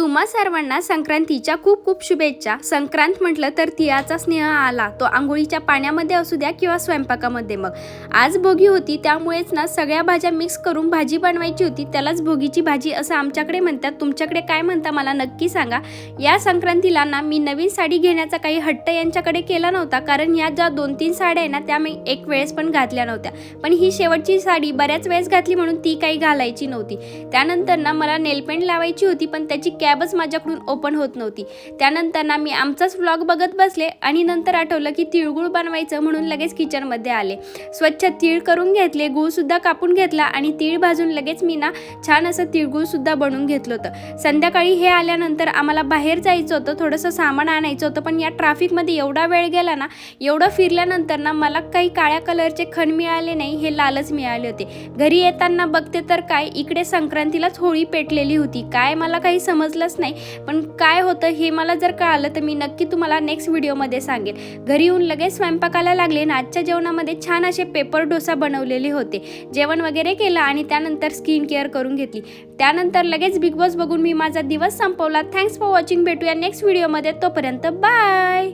तुम्हा सर्वांना संक्रांतीच्या खूप खूप शुभेच्छा। संक्रांत म्हटलं तर तिळाचा स्नेह आला, तो आंघोळीच्या पाण्यामध्ये असू द्या किंवा स्वयंपाकामध्ये। मग आज भोगी होती, त्यामुळेच ना सगळ्या भाज्या मिक्स करून भाजी बनवायची होती, त्यालाच भोगीची भाजी असं आमच्याकडे म्हणतात। तुमच्याकडे काय म्हणता मला नक्की सांगा। या संक्रांतीला ना मी नवीन साडी घेण्याचा काही हट्ट यांच्याकडे केला नव्हता, कारण या ज्या 2-3 साड्या आहे ना त्या मी एक वेळेस पण घातल्या नव्हत्या, पण ही शेवटची साडी बऱ्याच वेळेस घातली म्हणून ती काही घालायची नव्हती। त्यानंतर ना मला नेलपेंट लावायची होती, पण त्याची कॅबच माझ्याकडून ओपन होत नव्हती। त्यानंतर ना मी आमचाच व्लॉग बघत बसले आणि नंतर आठवलं की तिळगुळ बनवायचं, म्हणून लगेच किचनमध्ये आले। स्वच्छ तीळ करून घेतले, गूळ सुद्धा कापून घेतला आणि तीळ भाजून लगेच मी ना छान असं तिळगुळ सुद्धा बनवून घेतलं होतं। संध्याकाळी हे आल्यानंतर आम्हाला बाहेर जायचं होतं, थोडंसं सामान आणायचं होतं, पण या ट्रॅफिकमध्ये एवढा वेळ गेला ना, एवढं फिरल्यानंतर ना मला काही काळ्या कलरचे खण मिळाले नाही, हे लालच मिळाले होते। घरी येताना बघते तर काय, इकडे संक्रांतीलाच होळी पेटलेली होती। काय मला काही समजलंच नाही, पण काय होतं हे मला जर कळालं तर मी नक्की तुम्हाला नेक्स्ट व्हिडिओमध्ये सांगेन। घरी येऊन लगेच स्वयंपाकाला लागले ना। आजच्या जेवणामध्ये छान असे पेपर डोसा बनवलेले होते। जेवण वगैरे केलं आणि त्यानंतर स्किन केअर करून घेतली। त्यानंतर लगेच बिग बॉस बघून मी माझा दिवस संपवला। Thanks for watching. भेटूया नेक्स्ट व्हिडिओमध्ये, तोपर्यंत बाय।